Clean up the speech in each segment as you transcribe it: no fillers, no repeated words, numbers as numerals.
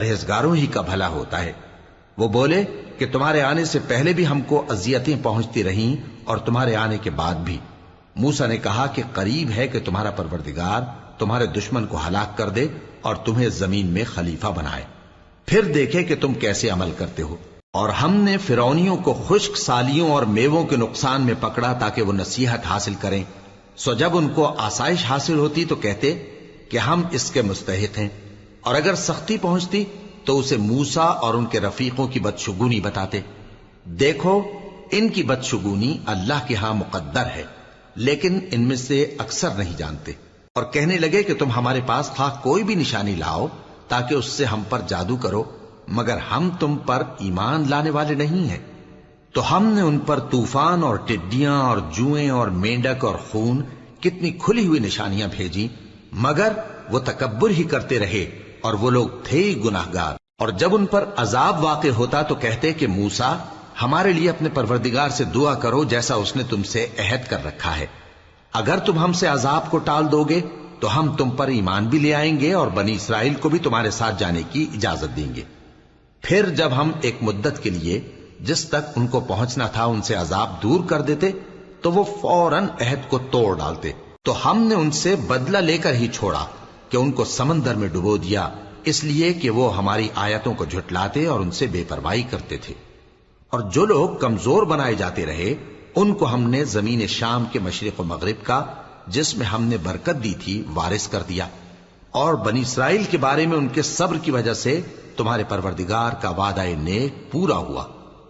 پرہیزگاروں ہی کا بھلا ہوتا ہے۔ وہ بولے کہ تمہارے آنے سے پہلے بھی ہم کو اذیتیں پہنچتی رہیں اور تمہارے آنے کے بعد بھی۔ موسیٰ نے کہا کہ قریب ہے کہ تمہارا پروردگار تمہارے دشمن کو ہلاک کر دے اور تمہیں زمین میں خلیفہ بنائے، پھر دیکھے کہ تم کیسے عمل کرتے ہو۔ اور ہم نے فرعونیوں کو خشک سالیوں اور میووں کے نقصان میں پکڑا تاکہ وہ نصیحت حاصل کریں، سو جب ان کو آسائش حاصل ہوتی تو کہتے کہ ہم اس کے مستحق ہیں، اور اگر سختی پہنچتی تو اسے موسیٰ اور ان کے رفیقوں کی بدشگونی بتاتے۔ دیکھو ان کی بدشگونی اللہ کے ہاں مقدر ہے، لیکن ان میں سے اکثر نہیں جانتے۔ اور کہنے لگے کہ تم ہمارے پاس خواہ کوئی بھی نشانی لاؤ تاکہ اس سے ہم پر جادو کرو، مگر ہم تم پر ایمان لانے والے نہیں ہیں۔ تو ہم نے ان پر طوفان اور ٹڈیاں اور جوئیں اور مینڈک اور خون کتنی کھلی ہوئی نشانیاں بھیجی، مگر وہ تکبر ہی کرتے رہے اور وہ لوگ تھے ہی گناہگار۔ اور جب ان پر عذاب واقع ہوتا تو کہتے کہ موسیٰ ہمارے لیے اپنے پروردگار سے دعا کرو جیسا اس نے تم سے عہد کر رکھا ہے، اگر تم ہم سے عذاب کو ٹال دو گے تو ہم تم پر ایمان بھی لے آئیں گے اور بنی اسرائیل کو بھی تمہارے ساتھ جانے کی اجازت دیں گے۔ پھر جب ہم ایک مدت کے لیے جس تک ان کو پہنچنا تھا ان سے عذاب دور کر دیتے تو وہ فوراً عہد کو توڑ ڈالتے، تو ہم نے ان سے بدلہ لے کر ہی چھوڑا کہ ان کو سمندر میں ڈبو دیا، اس لیے کہ وہ ہماری آیتوں کو جھٹلاتے اور ان سے بے پرواہی کرتے تھے۔ اور جو لوگ کمزور بنائے جاتے رہے ان کو ہم نے زمین شام کے مشرق و مغرب کا جس میں ہم نے برکت دی تھی وارث کر دیا۔ اور بنی اسرائیل کے بارے میں ان کے صبر کی وجہ سے تمہارے پروردگار کا وعدہ نیک پورا ہوا۔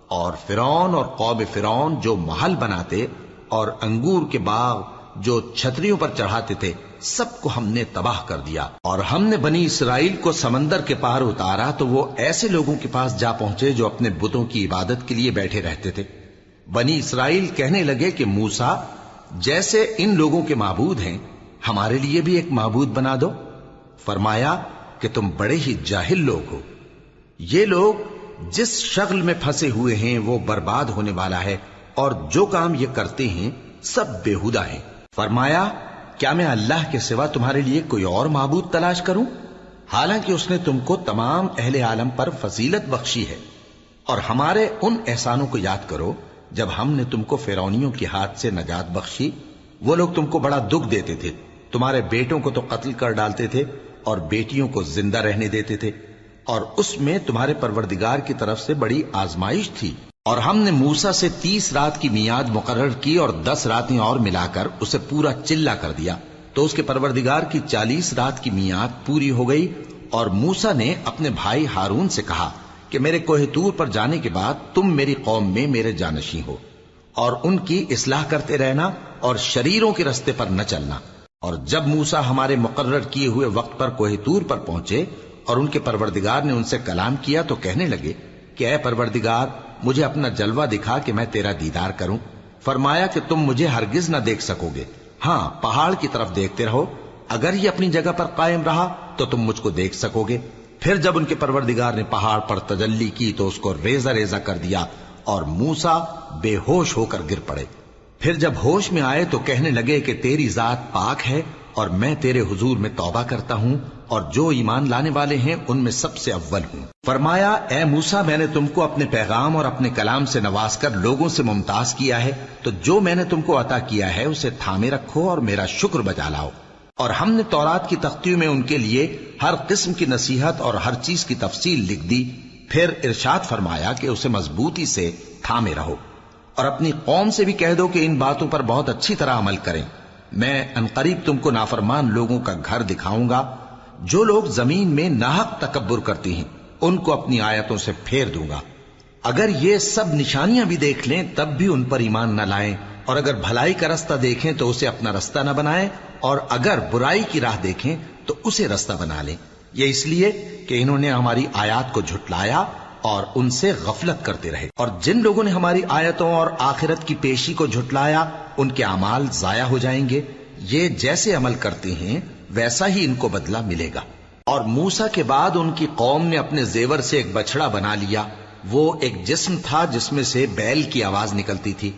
اور فرعون اور قوم فرعون جو محل بناتے اور انگور کے باغ جو چھتریوں پر چڑھاتے تھے سب کو ہم نے تباہ کر دیا۔ اور ہم نے بنی اسرائیل کو سمندر کے پار اتارا تو وہ ایسے لوگوں کے پاس جا پہنچے جو اپنے بتوں کی عبادت کے لیے بیٹھے رہتے تھے۔ بنی اسرائیل کہنے لگے کہ موسیٰ جیسے ان لوگوں کے معبود ہیں ہمارے لیے بھی ایک معبود بنا دو۔ فرمایا کہ تم بڑے ہی جاہل لوگ ہو، یہ لوگ جس شغل میں پھنسے ہوئے ہیں وہ برباد ہونے والا ہے، اور جو کام یہ کرتے ہیں سب بےہودہ ہیں۔ فرمایا کیا میں اللہ کے سوا تمہارے لیے کوئی اور معبود تلاش کروں، حالانکہ اس نے تم کو تمام اہل عالم پر فضیلت بخشی ہے۔ اور ہمارے ان احسانوں کو یاد کرو جب ہم نے تم کو فرعونیوں کے ہاتھ سے نجات بخشی، وہ لوگ تم کو بڑا دکھ دیتے تھے، تمہارے بیٹوں کو تو قتل کر ڈالتے تھے اور بیٹیوں کو زندہ رہنے دیتے تھے، اور اس میں تمہارے پروردگار کی طرف سے بڑی آزمائش تھی۔ اور ہم نے موسیٰ سے 30 رات کی میعاد مقرر کی اور 10 راتیں اور ملا کر اسے پورا چلہ کر دیا، تو اس کے پروردگار کی 40 رات کی میعاد پوری ہو گئی۔ اور موسیٰ نے اپنے بھائی ہارون سے کہا کہ میرے کوہ طور پر جانے کے بعد تم میری قوم میں میرے جانشین ہو، اور ان کی اصلاح کرتے رہنا اور شریروں کے رستے پر نہ چلنا۔ اور جب موسیٰ ہمارے مقرر کیے ہوئے وقت پر کوہ طور پر پہنچے اور ان کے پروردگار نے ان سے کلام کیا تو کہنے لگے کہ اے پروردگار مجھے اپنا جلوہ دکھا کہ میں تیرا دیدار کروں۔ فرمایا کہ تم مجھے ہرگز نہ دیکھ سکو گے، ہاں پہاڑ کی طرف دیکھتے رہو، اگر یہ اپنی جگہ پر قائم رہا تو تم مجھ کو دیکھ سکو گے۔ پھر جب ان کے پروردگار نے پہاڑ پر تجلی کی تو اس کو ریزہ ریزہ کر دیا اور موسیٰ بے ہوش ہو کر گر پڑے۔ پھر جب ہوش میں آئے تو کہنے لگے کہ تیری ذات پاک ہے اور میں تیرے حضور میں توبہ کرتا ہوں اور جو ایمان لانے والے ہیں ان میں سب سے اول ہوں۔ فرمایا اے موسیٰ میں نے تم کو اپنے پیغام اور اپنے کلام سے نواز کر لوگوں سے ممتاز کیا ہے، تو جو میں نے تم کو عطا کیا ہے اسے تھامے رکھو اور میرا شکر بجا لاؤ۔ اور ہم نے تورات کی تختیوں میں ان کے لیے ہر قسم کی نصیحت اور ہر چیز کی تفصیل لکھ دی۔ پھر ارشاد فرمایا کہ اسے مضبوطی سے تھامے رہو، اور اپنی قوم سے بھی کہہ دو کہ ان باتوں پر بہت اچھی طرح عمل کریں۔ میں انقریب تم کو نافرمان لوگوں کا گھر دکھاؤں گا، جو لوگ زمین میں ناحق تکبر کرتی ہیں ان کو اپنی آیتوں سے پھیر دوں گا۔ اگر یہ سب نشانیاں بھی دیکھ لیں تب بھی ان پر ایمان نہ لائیں، اور اگر بھلائی کا رستہ دیکھیں تو اسے اپنا رستہ نہ بنائیں، اور اگر برائی کی راہ دیکھیں تو اسے رستہ بنا لیں۔ یہ اس لیے کہ انہوں نے ہماری آیات کو جھٹلایا اور ان سے غفلت کرتے رہے۔ اور جن لوگوں نے ہماری آیتوں اور آخرت کی پیشی کو جھٹلایا ان کے اعمال ضائع ہو جائیں گے، یہ جیسے عمل کرتے ہیں ویسا ہی ان کو بدلہ ملے گا۔ اور موسیٰ کے بعد ان کی قوم نے اپنے زیور سے ایک بچڑا بنا لیا، وہ ایک جسم تھا جس میں سے بیل کی آواز نکلتی تھی۔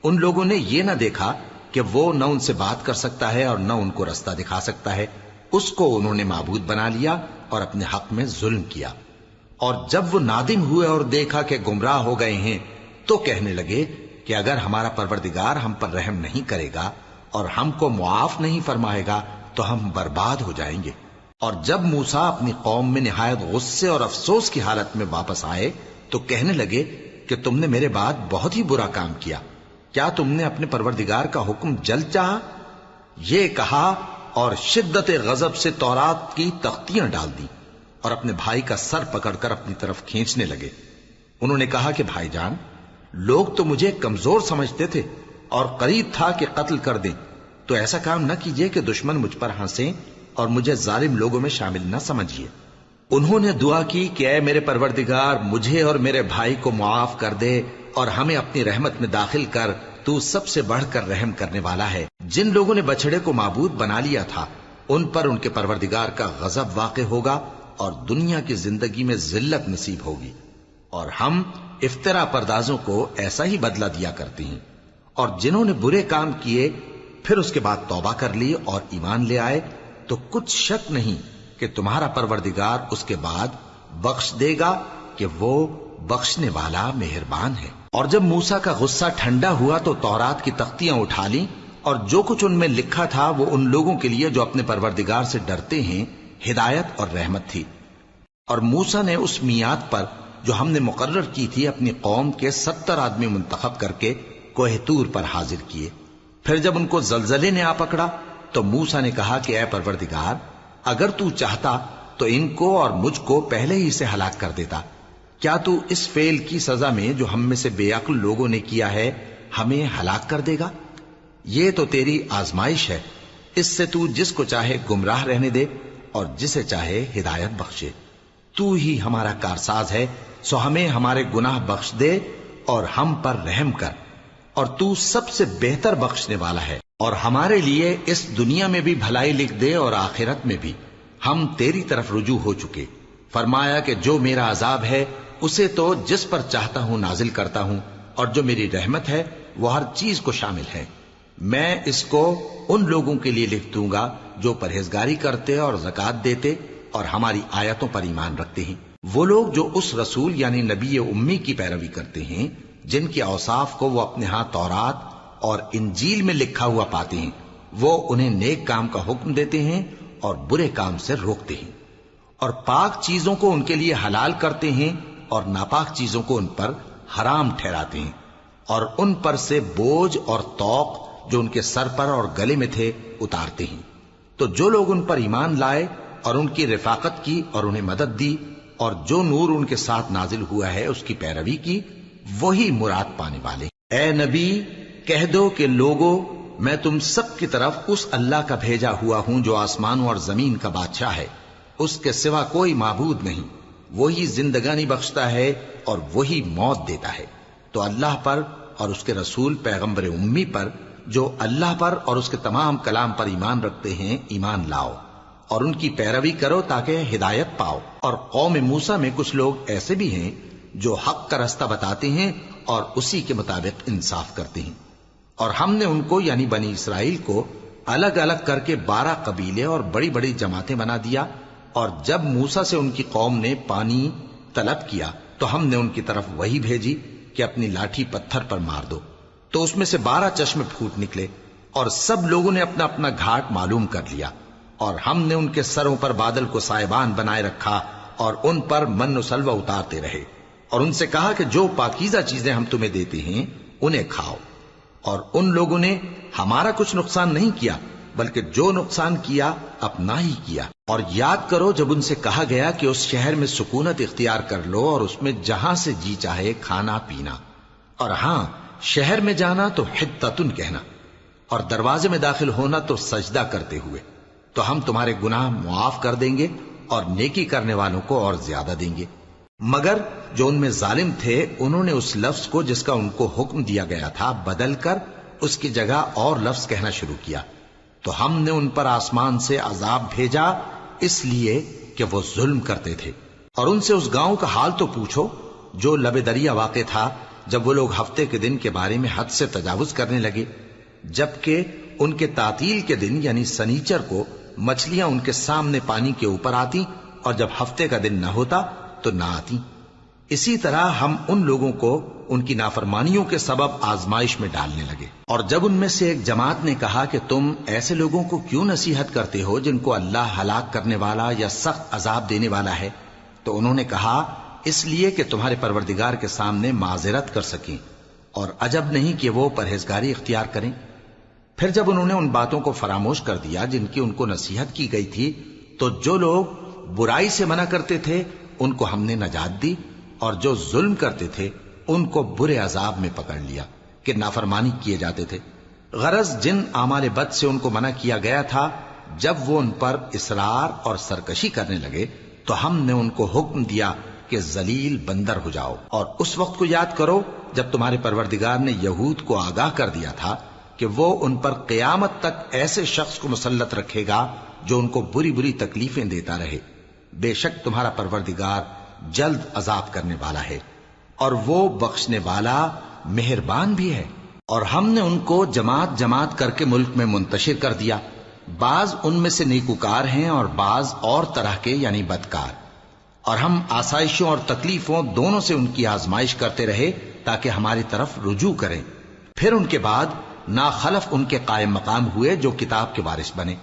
ان لوگوں نے یہ نہ دیکھا کہ وہ نہ ان سے بات کر سکتا ہے اور نہ ان کو رستہ دکھا سکتا ہے، اس کو انہوں نے معبود بنا لیا اور اپنے حق میں ظلم کیا۔ اور جب وہ نادم ہوئے اور دیکھا کہ گمراہ ہو گئے ہیں تو کہنے لگے کہ اگر ہمارا پروردگار ہم پر رحم نہیں کرے گا اور ہم کو معاف نہیں فرمائے گا تو ہم برباد ہو جائیں گے۔ اور جب موسیٰ اپنی قوم میں نہایت غصے اور افسوس کی حالت میں واپس آئے تو کہنے لگے کہ تم نے میرے بعد بہت ہی برا کام کیا، کیا تم نے اپنے پروردگار کا حکم جلد چاہا؟ یہ کہا اور شدت غضب سے تورات کی تختیاں ڈال دی اور اپنے بھائی کا سر پکڑ کر اپنی طرف کھینچنے لگے۔ انہوں نے کہا کہ بھائی جان، لوگ تو مجھے کمزور سمجھتے تھے اور قریب تھا کہ قتل کر دیں، تو ایسا کام نہ کیجیے کہ دشمن مجھ پر ہنسیں اور مجھے ظالم لوگوں میں شامل نہ سمجھیے۔ انہوں نے دعا کی کہ اے میرے پروردگار، مجھے اور میرے بھائی کو معاف کر دے اور ہمیں اپنی رحمت میں داخل کر، تو سب سے بڑھ کر رحم کرنے والا ہے۔ جن لوگوں نے بچڑے کو معبود بنا لیا تھا ان پر ان کے پروردگار کا غضب واقع ہوگا اور دنیا کی زندگی میں ذلت نصیب ہوگی، اور ہم افترا پردازوں کو ایسا ہی بدلہ دیا کرتے ہیں۔ اور جنہوں نے برے کام کیے پھر اس کے بعد توبہ کر لی اور ایمان لے آئے تو کچھ شک نہیں کہ تمہارا پروردگار اس کے بعد بخش دے گا کہ وہ بخشنے والا مہربان ہے۔ اور جب موسیٰ کا غصہ ٹھنڈا ہوا تو تورات کی تختیاں اٹھا لیں، اور جو کچھ ان میں لکھا تھا وہ ان لوگوں کے لیے جو اپنے پروردگار سے ڈرتے ہیں ہدایت اور رحمت تھی۔ اور موسیٰ نے اس میعاد پر جو ہم نے مقرر کی تھی اپنی قوم کے 70 آدمی منتخب کر کے کوہ طور پر حاضر کیے۔ پھر جب ان کو زلزلے نے آ پکڑا تو موسیٰ نے کہا کہ اے پروردگار، اگر تو چاہتا تو ان کو اور مجھ کو پہلے ہی سے ہلاک کر دیتا۔ کیا تو اس فعل کی سزا میں جو ہم میں سے بے عقل لوگوں نے کیا ہے ہمیں ہلاک کر دے گا؟ یہ تو تیری آزمائش ہے، اس سے تو جس کو چاہے گمراہ رہنے دے اور جسے چاہے ہدایت بخشے۔ تو ہی ہمارا کارساز ہے، سو ہمیں ہمارے گناہ بخش دے اور ہم پر رحم کر، اور تو سب سے بہتر بخشنے والا ہے، اور ہمارے لیے اس دنیا میں بھی بھلائی لکھ دے اور آخرت میں بھی۔ ہم تیری طرف رجوع ہو چکے۔ فرمایا کہ جو میرا عذاب ہے اسے تو جس پر چاہتا ہوں نازل کرتا ہوں، اور جو میری رحمت ہے وہ ہر چیز کو شامل ہے۔ میں اس کو ان لوگوں کے لیے لکھ دوں گا جو پرہیزگاری کرتے اور زکوٰۃ دیتے اور ہماری آیتوں پر ایمان رکھتے ہیں۔ وہ لوگ جو اس رسول یعنی نبی امی کی پیروی کرتے ہیں جن کے اوصاف کو وہ اپنے ہاں تورات اور انجیل میں لکھا ہوا پاتے ہیں، وہ انہیں نیک کام کا حکم دیتے ہیں اور برے کام سے روکتے ہیں، اور پاک چیزوں کو ان کے لیے حلال کرتے ہیں اور ناپاک چیزوں کو ان پر حرام ٹھہراتے ہیں، اور ان پر سے بوجھ اور طوق جو ان کے سر پر اور گلے میں تھے اتارتے ہیں۔ تو جو لوگ ان پر ایمان لائے اور ان کی رفاقت کی اور انہیں مدد دی اور جو نور ان کے ساتھ نازل ہوا ہے اس کی پیروی کی، وہی مراد پانے والے۔ اے نبی، کہہ دو کہ لوگو، میں تم سب کی طرف اس اللہ کا بھیجا ہوا ہوں جو آسمانوں اور زمین کا بادشاہ ہے، اس کے سوا کوئی معبود نہیں، وہی زندگانی بخشتا ہے اور وہی موت دیتا ہے۔ تو اللہ پر اور اس کے رسول پیغمبر امی پر جو اللہ پر اور اس کے تمام کلام پر ایمان رکھتے ہیں ایمان لاؤ اور ان کی پیروی کرو تاکہ ہدایت پاؤ۔ اور قوم موسیٰ میں کچھ لوگ ایسے بھی ہیں جو حق کا رستہ بتاتے ہیں اور اسی کے مطابق انصاف کرتے ہیں۔ اور ہم نے ان کو یعنی بنی اسرائیل کو الگ الگ کر کے 12 قبیلے اور بڑی بڑی جماعتیں بنا دیا، اور جب موسیٰ سے ان کی قوم نے پانی طلب کیا تو ہم نے ان کی طرف وہی بھیجی کہ اپنی لاٹھی پتھر پر مار دو، تو اس میں سے 12 چشمے پھوٹ نکلے، اور سب لوگوں نے اپنا اپنا گھاٹ معلوم کر لیا، اور ہم نے ان کے سروں پر بادل کو سائبان بنائے رکھا اور ان پر من و سلوہ اتارتے رہے، اور ان سے کہا کہ جو پاکیزہ چیزیں ہم تمہیں دیتے ہیں انہیں کھاؤ۔ اور ان لوگوں نے ہمارا کچھ نقصان نہیں کیا بلکہ جو نقصان کیا اپنا ہی کیا۔ اور یاد کرو جب ان سے کہا گیا کہ اس شہر میں سکونت اختیار کر لو اور اس میں جہاں سے جی چاہے کھانا پینا، اور ہاں شہر میں جانا تو حتتن کہنا، اور دروازے میں داخل ہونا تو سجدہ کرتے ہوئے، تو ہم تمہارے گناہ معاف کر دیں گے اور نیکی کرنے والوں کو اور زیادہ دیں گے۔ مگر جو ان میں ظالم تھے انہوں نے اس لفظ کو جس کا ان کو حکم دیا گیا تھا بدل کر اس کی جگہ اور لفظ کہنا شروع کیا، تو ہم نے ان پر آسمان سے عذاب بھیجا اس لیے کہ وہ ظلم کرتے تھے۔ اور ان سے اس گاؤں کا حال تو پوچھو جو لب دریا واقع تھا، جب وہ لوگ ہفتے کے دن کے بارے میں حد سے تجاوز کرنے لگے، جبکہ ان کے تعطیل کے دن یعنی سنیچر کو مچھلیاں ان کے سامنے پانی کے اوپر آتی، اور جب ہفتے کا دن نہ ہوتا تو نہ آتی۔ اسی طرح ہم ان لوگوں کو ان کی نافرمانیوں کے سبب آزمائش میں ڈالنے لگے۔ اور جب ان میں سے ایک جماعت نے کہا کہ تم ایسے لوگوں کو کیوں نصیحت کرتے ہو جن کو اللہ ہلاک کرنے والا یا سخت عذاب دینے والا ہے، تو انہوں نے کہا اس لیے کہ تمہارے پروردگار کے سامنے معذرت کر سکیں، اور عجب نہیں کہ وہ پرہیزگاری اختیار کریں۔ پھر جب انہوں نے ان باتوں کو فراموش کر دیا جن کی ان کو نصیحت کی گئی تھی، تو جو لوگ برائی سے منع کرتے تھے ان کو ہم نے نجات دی، اور جو ظلم کرتے تھے ان کو برے عذاب میں پکڑ لیا کہ نافرمانی کیے جاتے تھے۔ غرض جن اعمال بد سے ان کو منع کیا گیا تھا، جب وہ ان پر اصرار اور سرکشی کرنے لگے تو ہم نے ان کو حکم دیا کہ ذلیل بندر ہو جاؤ۔ اور اس وقت کو یاد کرو جب تمہارے پروردگار نے یہود کو آگاہ کر دیا تھا کہ وہ ان پر قیامت تک ایسے شخص کو مسلط رکھے گا جو ان کو بری بری تکلیفیں دیتا رہے۔ بے شک تمہارا پروردگار جلد عذاب کرنے والا ہے، اور وہ بخشنے والا مہربان بھی ہے۔ اور ہم نے ان کو جماعت جماعت کر کے ملک میں منتشر کر دیا، بعض ان میں سے نیکوکار ہیں اور بعض اور طرح کے یعنی بدکار، اور ہم آسائشوں اور تکلیفوں دونوں سے ان کی آزمائش کرتے رہے تاکہ ہماری طرف رجوع کریں۔ پھر ان کے بعد ناخلف ان کے قائم مقام ہوئے جو کتاب کے وارث بنے۔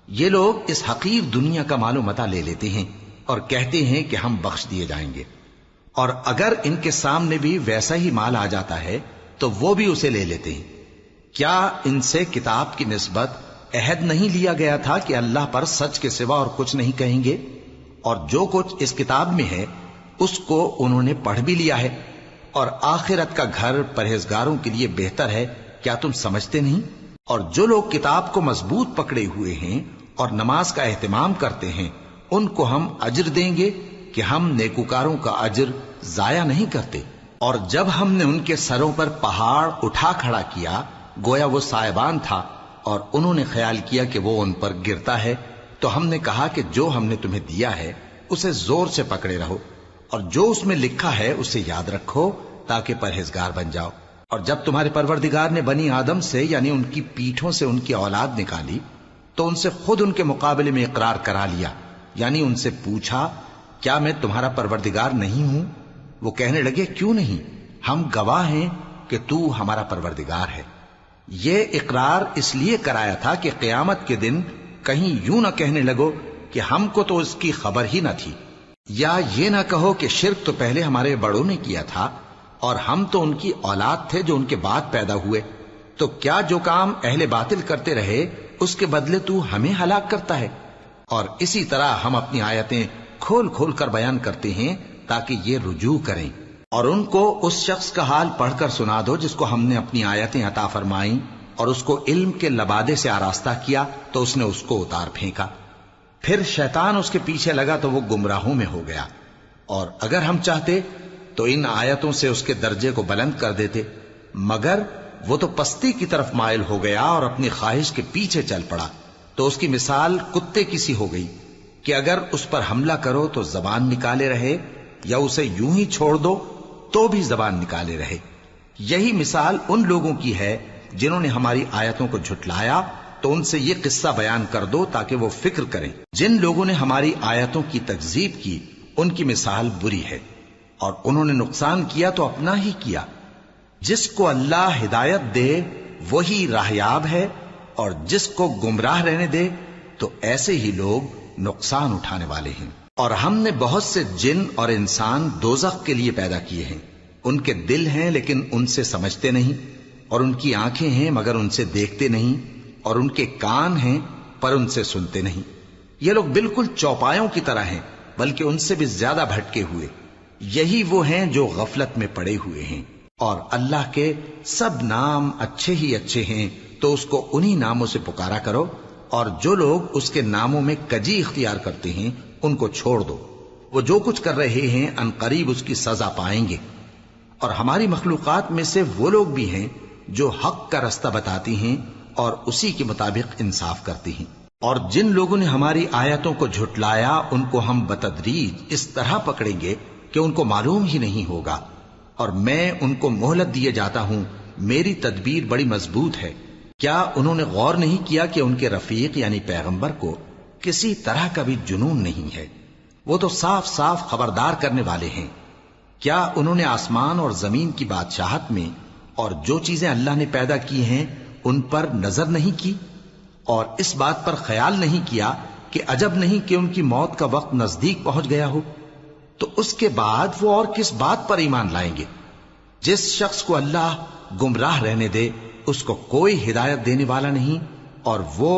یہ لوگ اس حقیر دنیا کا مال و متاع لے لیتے ہیں اور کہتے ہیں کہ ہم بخش دیے جائیں گے، اور اگر ان کے سامنے بھی ویسا ہی مال آ جاتا ہے تو وہ بھی اسے لے لیتے ہیں۔ کیا ان سے کتاب کی نسبت عہد نہیں لیا گیا تھا کہ اللہ پر سچ کے سوا اور کچھ نہیں کہیں گے؟ اور جو کچھ اس کتاب میں ہے اس کو انہوں نے پڑھ بھی لیا ہے، اور آخرت کا گھر پرہیزگاروں کے لیے بہتر ہے، کیا تم سمجھتے نہیں؟ اور جو لوگ کتاب کو مضبوط پکڑے ہوئے ہیں اور نماز کا اہتمام کرتے ہیں ان کو ہم اجر دیں گے کہ ہم نیکوکاروں کا اجر ضائع نہیں کرتے۔ اور جب ہم نے ان کے سروں پر پہاڑ اٹھا کھڑا کیا گویا وہ سائبان تھا، اور انہوں نے خیال کیا کہ وہ ان پر گرتا ہے، تو ہم نے کہا کہ جو ہم نے تمہیں دیا ہے اسے زور سے پکڑے رہو، اور جو اس میں لکھا ہے اسے یاد رکھو تاکہ پرہیزگار بن جاؤ۔ اور جب تمہارے پروردگار نے بنی آدم سے یعنی ان کی پیٹھوں سے ان کی اولاد نکالی تو ان سے خود ان کے مقابلے میں اقرار کرا لیا، یعنی ان سے پوچھا کیا میں تمہارا پروردگار نہیں ہوں؟ وہ کہنے لگے کیوں نہیں، ہم گواہ ہیں کہ تو ہمارا پروردگار ہے۔ یہ اقرار اس لیے کرایا تھا کہ قیامت کے دن کہیں یوں نہ کہنے لگو کہ ہم کو تو اس کی خبر ہی نہ تھی، یا یہ نہ کہو کہ شرک تو پہلے ہمارے بڑوں نے کیا تھا اور ہم تو ان کی اولاد تھے جو ان کے بعد پیدا ہوئے، تو کیا جو کام اہل باطل کرتے رہے اس کے بدلے تو ہمیں ہلاک کرتا ہے؟ اور اسی طرح ہم اپنی آیتیں کھول کھول کر بیان کرتے ہیں تاکہ یہ رجوع کریں۔ اور ان کو اس شخص کا حال پڑھ کر سنا دو جس کو ہم نے اپنی آیتیں عطا فرمائیں اور اس کو علم کے لبادے سے آراستہ کیا تو اس نے اس کو اتار پھینکا، پھر شیطان اس کے پیچھے لگا تو وہ گمراہوں میں ہو گیا۔ اور اگر ہم چاہتے تو ان آیتوں سے اس کے درجے کو بلند کر دیتے، مگر وہ تو پستی کی طرف مائل ہو گیا اور اپنی خواہش کے پیچھے چل پڑا، تو اس کی مثال کتے کی سی ہو گئی کہ اگر اس پر حملہ کرو تو زبان نکالے رہے، یا اسے یوں ہی چھوڑ دو تو بھی زبان نکالے رہے۔ یہی مثال ان لوگوں کی ہے جنہوں نے ہماری آیتوں کو جھٹلایا، تو ان سے یہ قصہ بیان کر دو تاکہ وہ فکر کریں۔ جن لوگوں نے ہماری آیتوں کی تکذیب کی ان کی مثال بری ہے، اور انہوں نے نقصان کیا تو اپنا ہی کیا۔ جس کو اللہ ہدایت دے وہی راہیاب ہے، اور جس کو گمراہ رہنے دے تو ایسے ہی لوگ نقصان اٹھانے والے ہیں۔ اور ہم نے بہت سے جن اور انسان دوزخ کے لیے پیدا کیے ہیں، ان کے دل ہیں لیکن ان سے سمجھتے نہیں، اور ان کی آنکھیں ہیں مگر ان سے دیکھتے نہیں، اور ان کے کان ہیں پر ان سے سنتے نہیں۔ یہ لوگ بالکل چوپایوں کی طرح ہیں بلکہ ان سے بھی زیادہ بھٹکے ہوئے۔ یہی وہ ہیں جو غفلت میں پڑے ہوئے ہیں۔ اور اللہ کے سب نام اچھے ہی اچھے ہیں تو اس کو انہی ناموں سے پکارا کرو، اور جو لوگ اس کے ناموں میں کجی اختیار کرتے ہیں ان کو چھوڑ دو، وہ جو کچھ کر رہے ہیں ان قریب اس کی سزا پائیں گے۔ اور ہماری مخلوقات میں سے وہ لوگ بھی ہیں جو حق کا رستہ بتاتی ہیں اور اسی کے مطابق انصاف کرتی ہیں۔ اور جن لوگوں نے ہماری آیتوں کو جھٹلایا ان کو ہم بتدریج اس طرح پکڑیں گے کہ ان کو معلوم ہی نہیں ہوگا، اور میں ان کو مہلت دیے جاتا ہوں، میری تدبیر بڑی مضبوط ہے۔ کیا انہوں نے غور نہیں کیا کہ ان کے رفیق یعنی پیغمبر کو کسی طرح کا بھی جنون نہیں ہے؟ وہ تو صاف صاف خبردار کرنے والے ہیں۔ کیا انہوں نے آسمان اور زمین کی بادشاہت میں اور جو چیزیں اللہ نے پیدا کی ہیں ان پر نظر نہیں کی، اور اس بات پر خیال نہیں کیا کہ عجب نہیں کہ ان کی موت کا وقت نزدیک پہنچ گیا ہو؟ تو اس کے بعد وہ اور کس بات پر ایمان لائیں گے؟ جس شخص کو اللہ گمراہ رہنے دے اس کو کوئی ہدایت دینے والا نہیں، اور وہ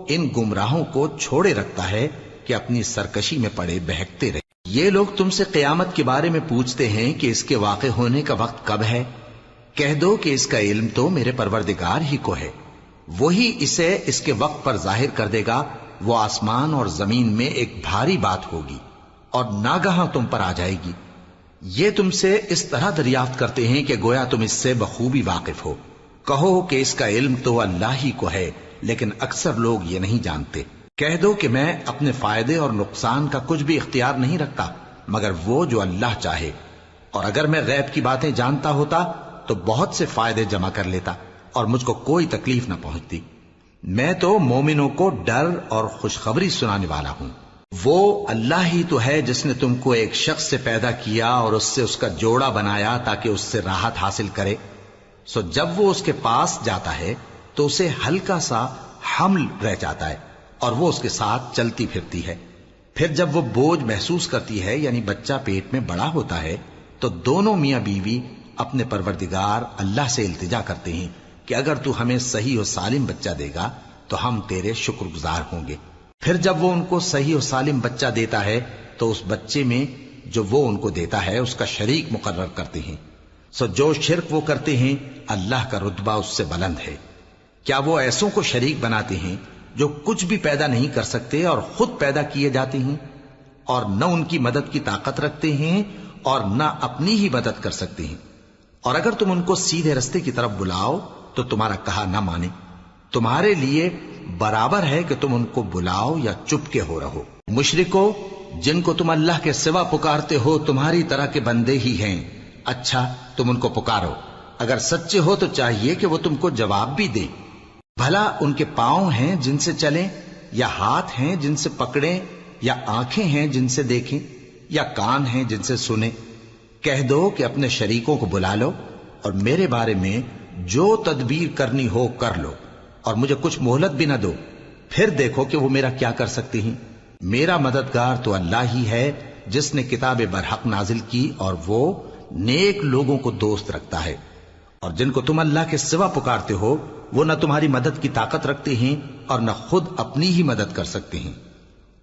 ان گمراہوں کو چھوڑے رکھتا ہے کہ اپنی سرکشی میں پڑے بہکتے رہے۔ یہ لوگ تم سے قیامت کے بارے میں پوچھتے ہیں کہ اس کے واقع ہونے کا وقت کب ہے؟ کہہ دو کہ اس کا علم تو میرے پروردگار ہی کو ہے، وہی اسے اس کے وقت پر ظاہر کر دے گا۔ وہ آسمان اور زمین میں ایک بھاری بات ہوگی اور ناگہاں تم پر آ جائے گی۔ یہ تم سے اس طرح دریافت کرتے ہیں کہ گویا تم اس سے بخوبی واقف ہو۔ کہو کہ اس کا علم تو اللہ ہی کو ہے، لیکن اکثر لوگ یہ نہیں جانتے۔ کہہ دو کہ میں اپنے فائدے اور نقصان کا کچھ بھی اختیار نہیں رکھتا مگر وہ جو اللہ چاہے، اور اگر میں غیب کی باتیں جانتا ہوتا تو بہت سے فائدے جمع کر لیتا اور مجھ کو کوئی تکلیف نہ پہنچتی۔ میں تو مومنوں کو ڈر اور خوشخبری سنانے والا ہوں۔ وہ اللہ ہی تو ہے جس نے تم کو ایک شخص سے پیدا کیا اور اس سے اس کا جوڑا بنایا تاکہ اس سے راحت حاصل کرے۔ سو جب وہ اس کے پاس جاتا ہے تو اسے ہلکا سا حمل رہ جاتا ہے اور وہ اس کے ساتھ چلتی پھرتی ہے۔ پھر جب وہ بوجھ محسوس کرتی ہے یعنی بچہ پیٹ میں بڑا ہوتا ہے تو دونوں میاں بیوی اپنے پروردگار اللہ سے التجا کرتے ہیں کہ اگر تو ہمیں صحیح و سالم بچہ دے گا تو ہم تیرے شکر گزار ہوں گے۔ پھر جب وہ ان کو صحیح و سالم بچہ دیتا ہے تو اس بچے میں جو وہ ان کو دیتا ہے اس کا شریک مقرر کرتے ہیں۔ سو جو شرک وہ کرتے ہیں اللہ کا رتبہ اس سے بلند ہے۔ کیا وہ ایسوں کو شریک بناتے ہیں جو کچھ بھی پیدا نہیں کر سکتے اور خود پیدا کیے جاتے ہیں، اور نہ ان کی مدد کی طاقت رکھتے ہیں اور نہ اپنی ہی مدد کر سکتے ہیں؟ اور اگر تم ان کو سیدھے رستے کی طرف بلاؤ تو تمہارا کہا نہ مانے، تمہارے لیے برابر ہے کہ تم ان کو بلاؤ یا چپ کے ہو رہو۔ مشرکو، جن کو تم اللہ کے سوا پکارتے ہو تمہاری طرح کے بندے ہی ہیں، اچھا تم ان کو پکارو، اگر سچے ہو تو چاہیے کہ وہ تم کو جواب بھی دے۔ بھلا ان کے پاؤں ہیں جن سے چلیں، یا ہاتھ ہیں جن سے پکڑیں، یا آنکھیں ہیں جن سے دیکھیں، یا کان ہیں جن سے سنیں؟ کہہ دو کہ اپنے شریکوں کو بلا لو اور میرے بارے میں جو تدبیر کرنی ہو کر لو، اور مجھے کچھ مہلت بھی نہ دو، پھر دیکھو کہ وہ میرا کیا کر سکتے ہیں۔ میرا مددگار تو اللہ ہی ہے جس نے کتاب برحق نازل کی، اور وہ نیک لوگوں کو دوست رکھتا ہے۔ اور جن کو تم اللہ کے سوا پکارتے ہو وہ نہ تمہاری مدد کی طاقت رکھتے ہیں اور نہ خود اپنی ہی مدد کر سکتے ہیں،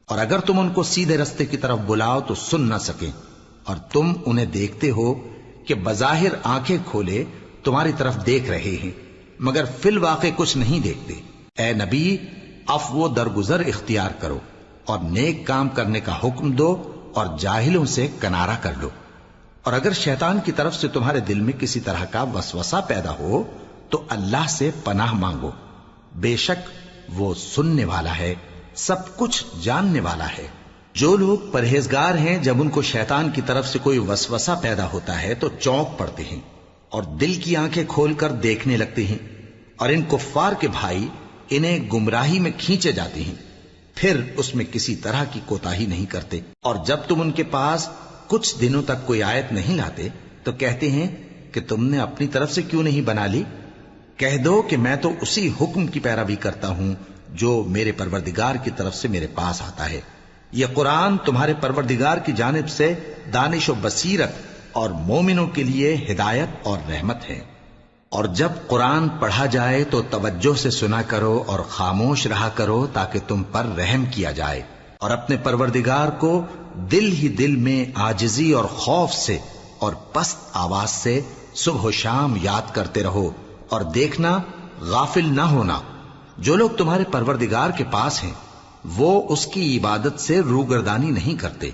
اور اگر تم ان کو سیدھے رستے کی طرف بلاؤ تو سن نہ سکیں، اور تم انہیں دیکھتے ہو کہ بظاہر آنکھیں کھولے تمہاری طرف دیکھ رہے ہیں مگر فی الواقع کچھ نہیں دیکھتے۔ اے نبی، عفو و درگزر اختیار کرو اور نیک کام کرنے کا حکم دو اور جاہلوں سے کنارہ کر لو۔ اور اگر شیطان کی طرف سے تمہارے دل میں کسی طرح کا وسوسہ پیدا ہو تو اللہ سے پناہ مانگو، بے شک وہ سننے والا ہے، سب کچھ جاننے والا ہے۔ جو لوگ پرہیزگار ہیں جب ان کو شیطان کی طرف سے کوئی وسوسہ پیدا ہوتا ہے تو چونک پڑتے ہیں اور دل کی آنکھیں کھول کر دیکھنے لگتے ہیں، اور ان کفار کے بھائی انہیں گمراہی میں کھینچے جاتے ہیں، پھر اس میں کسی طرح کی کوتاہی نہیں کرتے۔ اور جب تم ان کے پاس کچھ دنوں تک کوئی آیت نہیں لاتے تو کہتے ہیں کہ تم نے اپنی طرف سے کیوں نہیں بنا لی؟ کہہ دو کہ میں تو اسی حکم کی پیروی کرتا ہوں جو میرے پروردگار کی طرف سے میرے پاس آتا ہے۔ یہ قرآن تمہارے پروردگار کی جانب سے دانش و بصیرت اور مومنوں کے لیے ہدایت اور رحمت ہے۔ اور جب قرآن پڑھا جائے تو توجہ سے سنا کرو اور خاموش رہا کرو تاکہ تم پر رحم کیا جائے، اور اپنے پروردگار کو دل ہی دل میں عاجزی اور خوف سے اور پست آواز سے صبح و شام یاد کرتے رہو، اور دیکھنا غافل نہ ہونا۔ جو لوگ تمہارے پروردگار کے پاس ہیں وہ اس کی عبادت سے روگردانی نہیں کرتے،